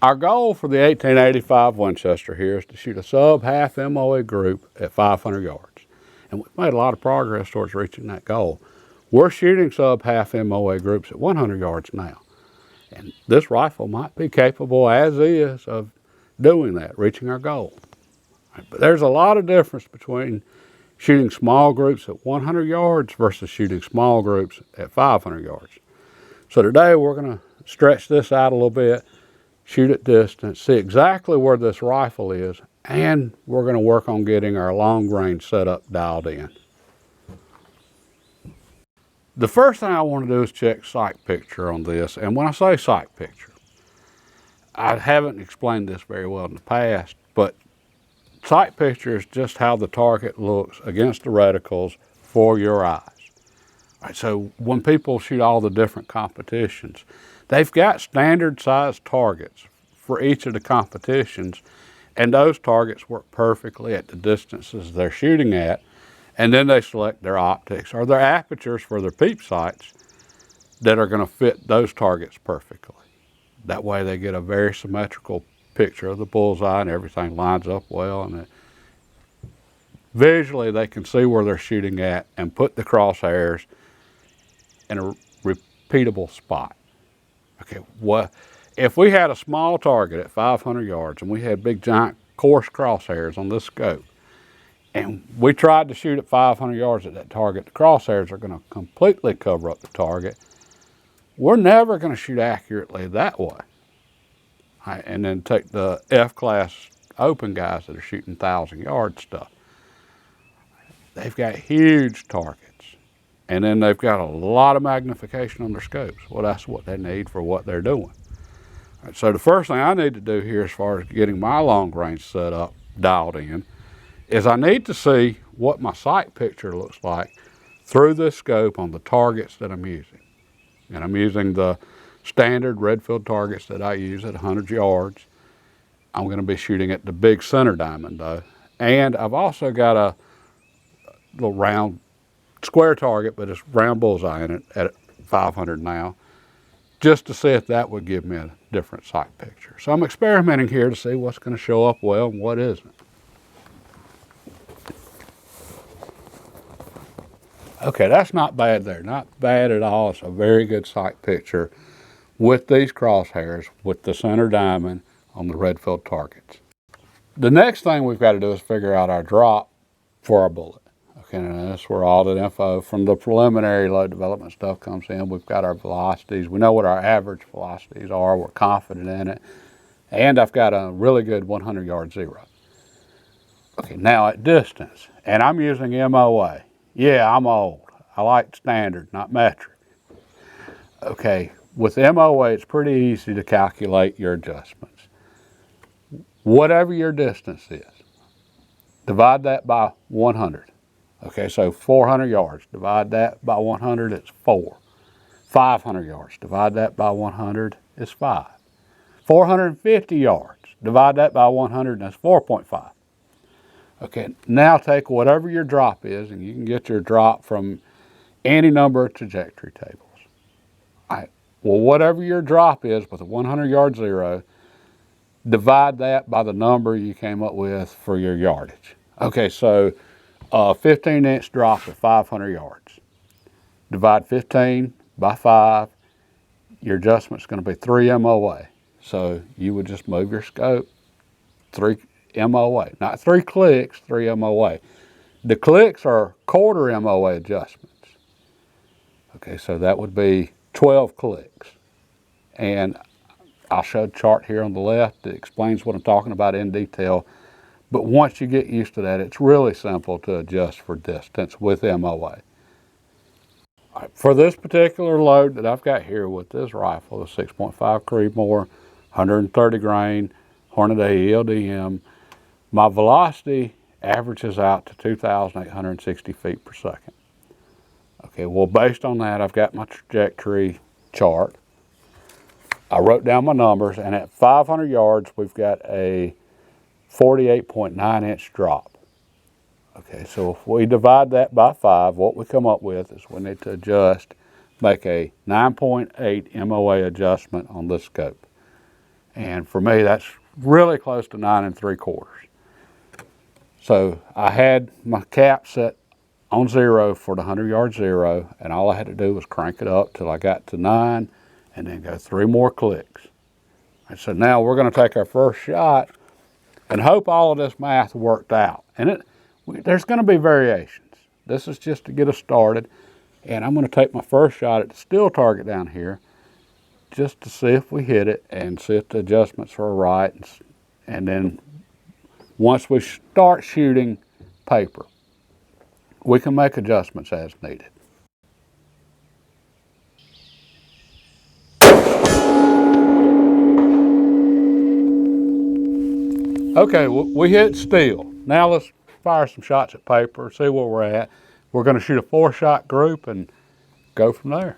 Our goal for the 1885 Winchester here is to shoot a sub-half MOA group at 500 yards. And we've made a lot of progress towards reaching that goal. We're shooting sub-half MOA groups at 100 yards now. And this rifle might be capable, as is, of doing that, reaching our goal. But there's a lot of difference between shooting small groups at 100 yards versus shooting small groups at 500 yards. So today we're going to stretch this out a little bit, shoot at distance, see exactly where this rifle is, and we're going to work on getting our long range setup dialed in. The first thing I want to do is check sight picture on this, and when I say sight picture, I haven't explained this very well in the past, but sight picture is just how the target looks against the reticles for your eyes. All right, so when people shoot all the different competitions, they've got standard size targets for each of the competitions, and those targets work perfectly at the distances they're shooting at, and then they select their optics or their apertures for their peep sights that are going to fit those targets perfectly. That way they get a very symmetrical picture of the bullseye and everything lines up well, and visually they can see where they're shooting at and put the crosshairs in a repeatable spot. Okay, well, if we had a small target at 500 yards and we had big giant coarse crosshairs on this scope, and we tried to shoot at 500 yards at that target, the crosshairs are going to completely cover up the target. We're never going to shoot accurately that way. Right, and then take the F-class open guys that are shooting 1,000-yard stuff. They've got huge targets, and then they've got a lot of magnification on their scopes. Well, that's what they need for what they're doing. Right, so the first thing I need to do here as far as getting my long range set up dialed in is I need to see what my sight picture looks like through this scope on the targets that I'm using. And I'm using the standard Redfield targets that I use at 100 yards. I'm going to be shooting at the big center diamond though. And I've also got a little round square target, but it's round bullseye in it at 500 now, just to see if that would give me a different sight picture. So I'm experimenting here to see what's going to show up well and what isn't. Okay, that's not bad there, not bad at all. It's a very good sight picture with these crosshairs with the center diamond on the Redfield targets. The next thing we've got to do is figure out our drop for our bullet. Okay, and that's where all the info from the preliminary load development stuff comes in. We've got our velocities. We know what our average velocities are. We're confident in it. And I've got a really good 100-yard zero. Okay, now at distance, and I'm using MOA. Yeah, I'm old. I like standard, not metric. Okay, with MOA, it's pretty easy to calculate your adjustments. Whatever your distance is, divide that by 100. Okay, so 400 yards, divide that by 100, it's 4. 500 yards, divide that by 100, it's 5. 450 yards, divide that by 100, and that's 4.5. Okay, now take whatever your drop is, and you can get your drop from any number of trajectory tables. All right, well, whatever your drop is with a 100-yard zero, divide that by the number you came up with for your yardage. Okay, so a 15-inch drop at 500 yards. Divide 15 by 5, your adjustment's going to be 3 MOA. So you would just move your scope 3 MOA, not 3 clicks, 3 MOA. The clicks are quarter MOA adjustments. Okay, so that would be 12 clicks. And I'll show a chart here on the left that explains what I'm talking about in detail. But once you get used to that, it's really simple to adjust for distance with MOA. All right, for this particular load that I've got here with this rifle, the 6.5 Creedmoor, 130 grain, Hornady ELDM, my velocity averages out to 2,860 feet per second. Okay, well, based on that, I've got my trajectory chart. I wrote down my numbers, and at 500 yards, we've got a 48.9-inch drop. Okay, so if we divide that by 5, what we come up with is we need to adjust, make a 9.8 MOA adjustment on this scope. And for me, that's really close to 9 3/4. So I had my cap set on 0 for the 100-yard 0, and all I had to do was crank it up till I got to 9 and then go 3 more clicks. And so now we're going to take our first shot and hope all of this math worked out. And there's going to be variations. This is just to get us started. And I'm going to take my first shot at the still target down here just to see if we hit it and see if the adjustments are right. And then once we start shooting paper, we can make adjustments as needed. Okay, we hit steel. Now let's fire some shots at paper, see where we're at. We're going to shoot a 4-shot group and go from there.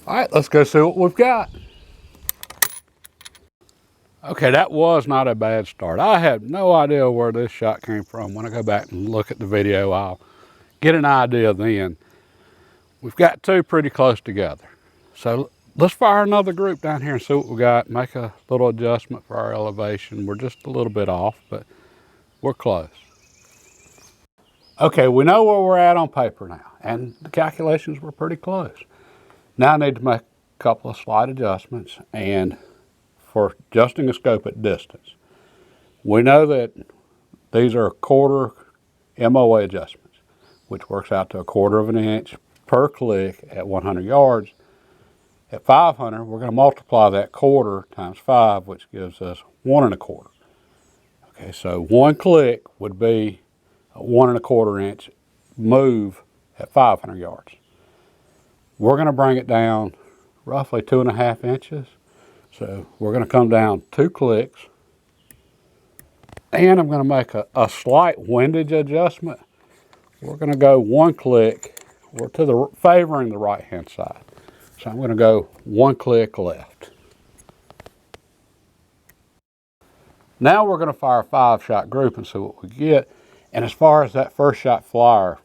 All right, let's go see what we've got. Okay, that was not a bad start. I had no idea where this shot came from. When I go back and look at the video, I'll get an idea then. We've got 2 pretty close together. So let's fire another group down here and see what we got. Make a little adjustment for our elevation. We're just a little bit off, but we're close. Okay, we know where we're at on paper now, and the calculations were pretty close. Now I need to make a couple of slight adjustments, and for adjusting a scope at distance, we know that these are 1/4 MOA adjustments, which works out to 1/4 of an inch per click at 100 yards. At 500, we're going to multiply that 1/4 times 5, which gives us 1 1/4. Okay, so 1 click would be a 1 1/4 inch move at 500 yards. We're going to bring it down roughly 2 1/2 inches. So we're going to come down 2 clicks, and I'm going to make a slight windage adjustment. We're going to go 1 click. We're favoring the right-hand side. So I'm going to go 1 click left. Now we're going to fire a 5-shot group and see what we get. And as far as that first shot flyer,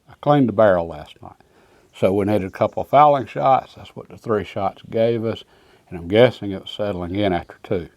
I cleaned the barrel last night. So we needed a couple of fouling shots. That's what the 3 shots gave us. And I'm guessing it was settling in after 2.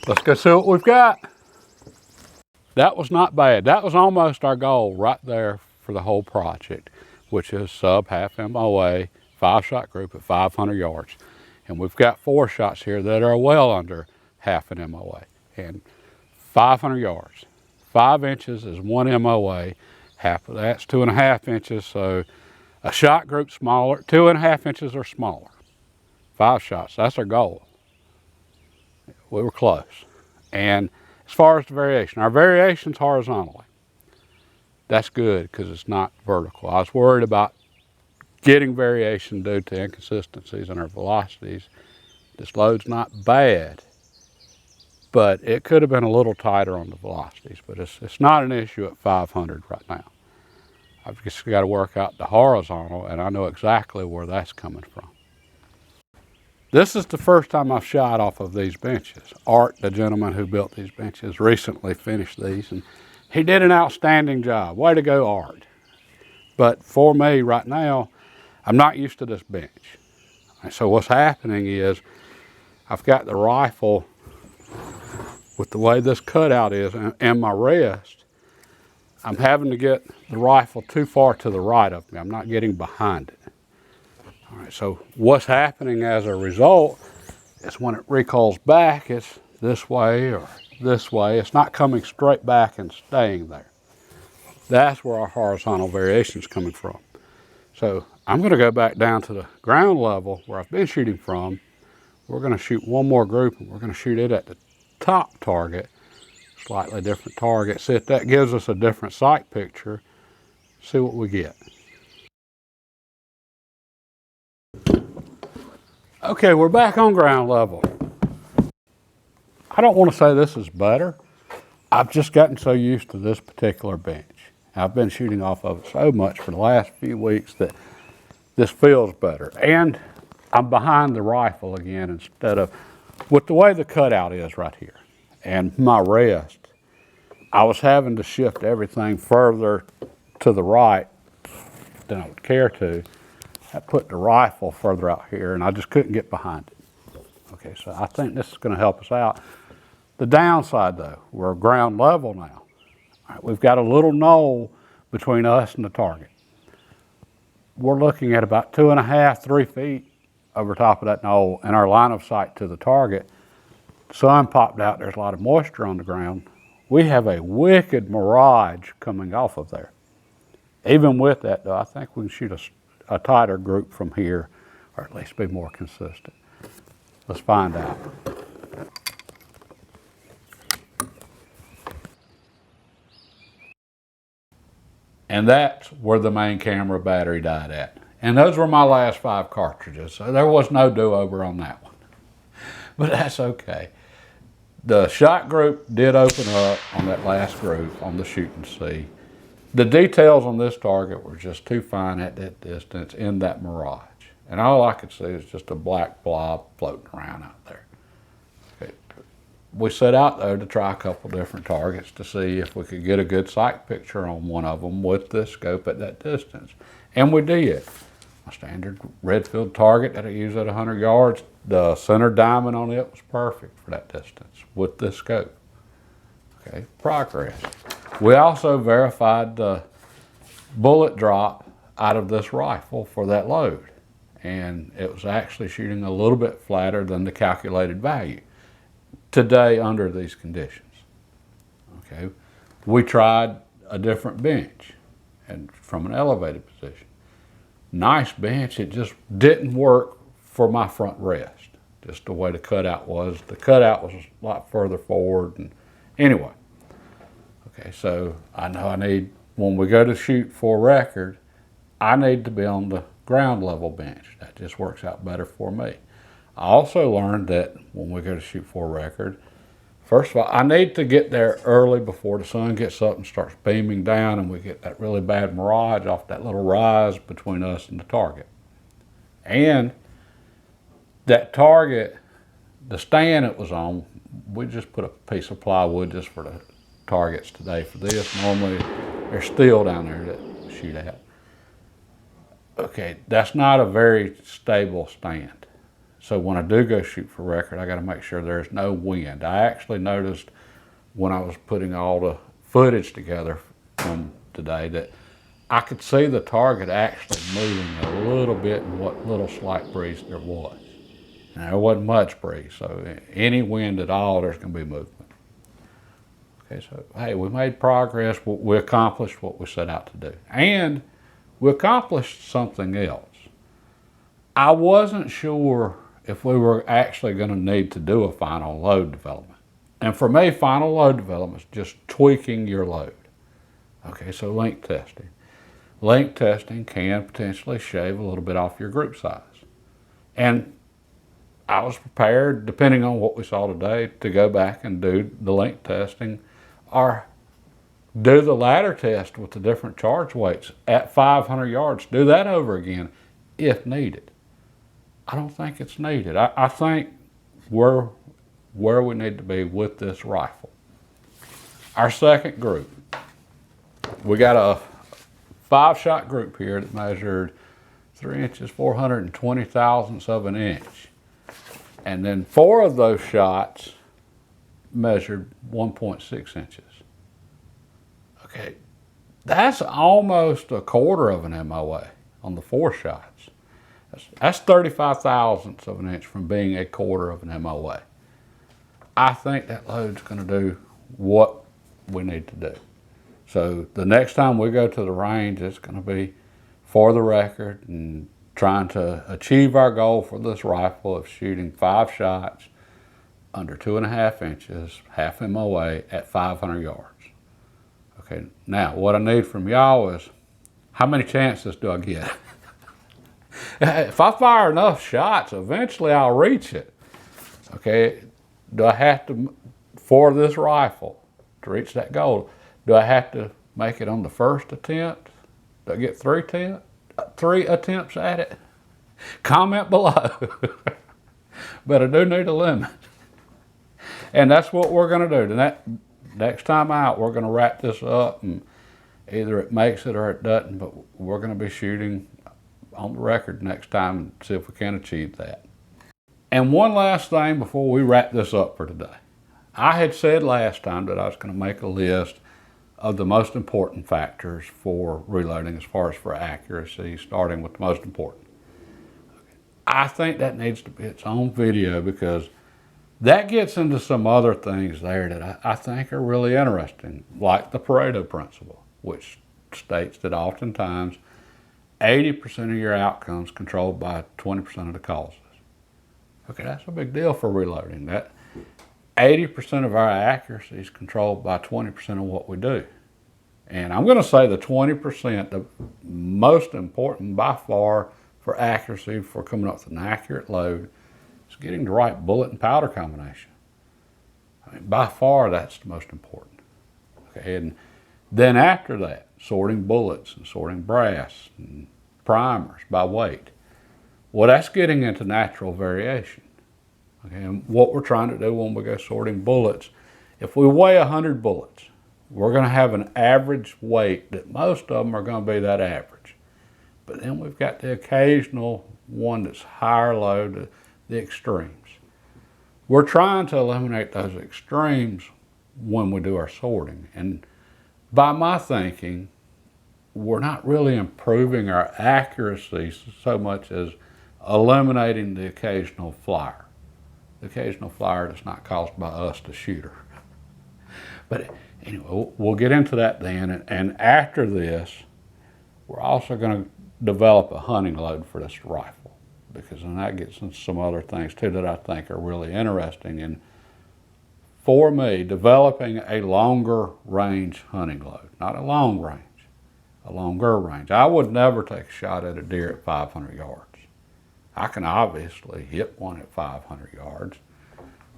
Let's go see what we've got. That was not bad. That was almost our goal right there for the whole project, which is sub half MOA, 5-shot group at 500 yards. And we've got 4 shots here that are well under half an MOA and 500 yards. 5 inches is 1 MOA. Half of that's 2 1/2 inches. So a shot group smaller, 2 1/2 inches or smaller. 5 shots, that's our goal. We were close. And as far as the variation, our variation's horizontally. That's good because it's not vertical. I was worried about getting variation due to inconsistencies in our velocities. This load's not bad, but it could have been a little tighter on the velocities, but it's not an issue at 500 right now. I've just got to work out the horizontal, and I know exactly where that's coming from. This is the first time I've shot off of these benches. Art, the gentleman who built these benches, recently finished these, and he did an outstanding job. Way to go, Art. But for me right now, I'm not used to this bench. And so what's happening is I've got the rifle with the way this cutout is and my rest. I'm having to get the rifle too far to the right of me. I'm not getting behind it. All right, so what's happening as a result is when it recoils back, it's this way or this way. It's not coming straight back and staying there. That's where our horizontal variation is coming from. So I'm going to go back down to the ground level where I've been shooting from. We're going to shoot one more group, and we're going to shoot it at the top target, slightly different target. See if that gives us a different sight picture. See what we get. Okay, we're back on ground level. I don't want to say this is better. I've just gotten so used to this particular bench. I've been shooting off of it so much for the last few weeks that this feels better. And I'm behind the rifle again instead of, with the way the cutout is right here and my rest, I was having to shift everything further to the right than I would care to. I put the rifle further out here and I just couldn't get behind it. Okay, so I think this is going to help us out. The downside though, we're ground level now. All right, we've got a little knoll between us and the target. We're looking at about 2.5, 3 feet over top of that knoll and our line of sight to the target. Sun popped out, there's a lot of moisture on the ground. We have a wicked mirage coming off of there. Even with that though, I think we can shoot a tighter group from here, or at least be more consistent. Let's find out. And that's where the main camera battery died at. And those were my last 5 cartridges, so there was no do-over on that one. But that's okay. The shot group did open up on that last group on the shoot and see. The details on this target were just too fine at that distance in that mirage. And all I could see is just a black blob floating around out there. Okay. We set out though to try a couple different targets to see if we could get a good sight picture on one of them with this scope at that distance. And we did. My standard Redfield target that I use at 100 yards, the center diamond on it was perfect for that distance with this scope. Okay, progress. We also verified the bullet drop out of this rifle for that load. And it was actually shooting a little bit flatter than the calculated value today under these conditions. Okay, we tried a different bench and from an elevated position. Nice bench, it just didn't work for my front rest. Just the way the cutout was. The cutout was a lot further forward. And anyway, okay, so I know I need, when we go to shoot for record, I need to be on the ground level bench. That just works out better for me. I also learned that when we go to shoot for record, first of all, I need to get there early before the sun gets up and starts beaming down and we get that really bad mirage off that little rise between us and the target. And that target, the stand it was on, we just put a piece of plywood just for the targets today for this. Normally there's steel down there that shoot at. Okay, that's not a very stable stand. So when I do go shoot for record, I got to make sure there's no wind. I actually noticed when I was putting all the footage together from today that I could see the target actually moving a little bit in what little slight breeze there was. And there wasn't much breeze, so any wind at all, there's going to be movement. Okay, so hey, we made progress. We accomplished what we set out to do. And we accomplished something else. I wasn't sure if we were actually going to need to do a final load development. And for me, final load development is just tweaking your load. Okay, so length testing. Length testing can potentially shave a little bit off your group size. And I was prepared, depending on what we saw today, to go back and do the length testing or do the ladder test with the different charge weights at 500 yards. Do that over again if needed. I don't think it's needed. I think we're where we need to be with this rifle. Our second group, we got a 5-shot group here that measured 3 inches, 420 thousandths of an inch. And then 4 of those shots measured 1.6 inches. Okay, that's almost a quarter of an MOA on the 4 shots. That's 35 thousandths of an inch from being a quarter of an MOA. I think that load's going to do what we need to do. So the next time we go to the range, it's going to be for the record and trying to achieve our goal for this rifle of shooting 5 shots under 2.5 inches, half MOA at 500 yards. Okay, now what I need from y'all is, how many chances do I get? If I fire enough shots, eventually I'll reach it. Okay, do I have to, for this rifle, to reach that goal, do I have to make it on the first attempt? Do I get 3 attempts at it? Comment below. But I do need a limit. And that's what we're going to do. Next time out, we're going to wrap this up, and either it makes it or it doesn't, but we're going to be shooting on the record next time and see if we can achieve that. And one last thing before we wrap this up for today. I had said last time that I was going to make a list of the most important factors for reloading as far as for accuracy, starting with the most important. I think that needs to be its own video, because that gets into some other things there that I think are really interesting, like the Pareto principle, which states that oftentimes 80% of your outcomes controlled by 20% of the causes. Okay, that's a big deal for reloading. That 80% of our accuracy is controlled by 20% of what we do. And I'm going to say the 20%, the most important by far for accuracy, for coming up with an accurate load, is getting the right bullet and powder combination. I mean, by far, that's the most important. Okay, and then after that, sorting bullets and sorting brass and primers by weight. Well, that's getting into natural variation. Okay, and what we're trying to do when we go sorting bullets, if we weigh 100 bullets, we're going to have an average weight that most of them are going to be that average. But then we've got the occasional one that's higher load, the extremes. We're trying to eliminate those extremes when we do our sorting. And by my thinking, we're not really improving our accuracy so much as eliminating the occasional flyer. The occasional flyer that's not caused by us, the shooter. But anyway, we'll get into that then. And after this, we're also going to develop a hunting load for this rifle, because then that gets into some other things too that I think are really interesting. And for me, developing a longer range hunting load, not a long range, a longer range. I would never take a shot at a deer at 500 yards. I can obviously hit one at 500 yards.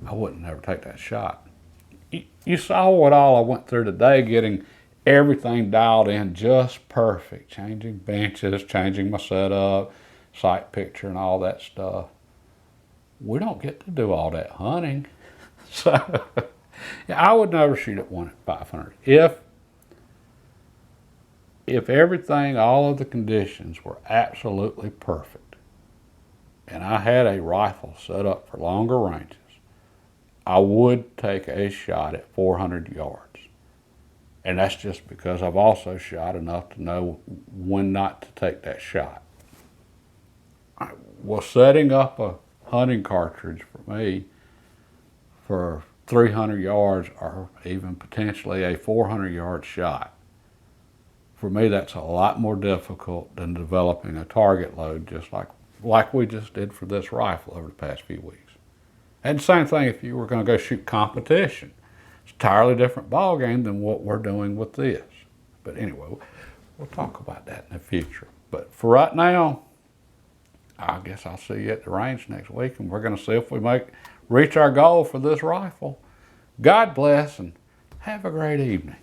I wouldn't never take that shot. You saw what all I went through today, getting everything dialed in just perfect, changing benches, changing my setup, sight picture and all that stuff. We don't get to do all that hunting. So yeah, I would never shoot at one at 500. If everything, all of the conditions were absolutely perfect, and I had a rifle set up for longer ranges, I would take a shot at 400 yards. And that's just because I've also shot enough to know when not to take that shot. Well, setting up a hunting cartridge for me for 300 yards or even potentially a 400-yard shot, for me that's a lot more difficult than developing a target load just like we just did for this rifle over the past few weeks. And the same thing if you were going to go shoot competition. It's an entirely different ballgame than what we're doing with this. But anyway, we'll talk about that in the future. But for right now, I guess I'll see you at the range next week, and we're going to see if we reach our goal for this rifle. God bless, and have a great evening.